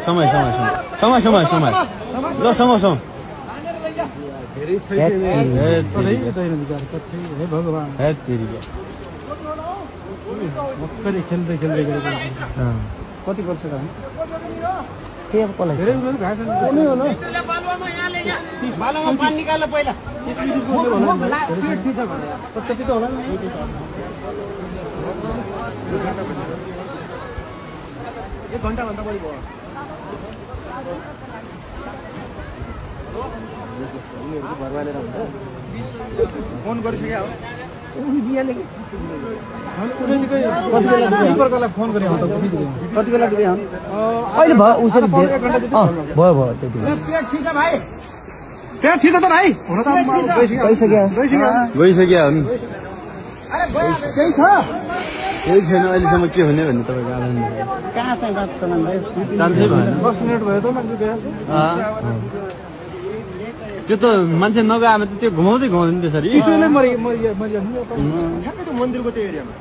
समय ल समय खेल्दै कति वर्ष पानी निकाल्नु पहिला एक घन्टा भन्दा बढी भयो फोन गरिसक्यो फोन गरे कति बेला अहिले भयो उसरी भयो पेट ठिक छ भाइ पेट ठिक छ त भाइ हुन त गइसक्यो नि केही छैन अहिलेसम्म के हुने भन्ने तपाईँको आनन्द कहाँ चाहिँ बात छ भाइ 10 मिनट भयो त मान्छे त्यो त मान्छे नगए त्यो घुमाउँदै त्यसरी मन्दिरको त्यो एरियामा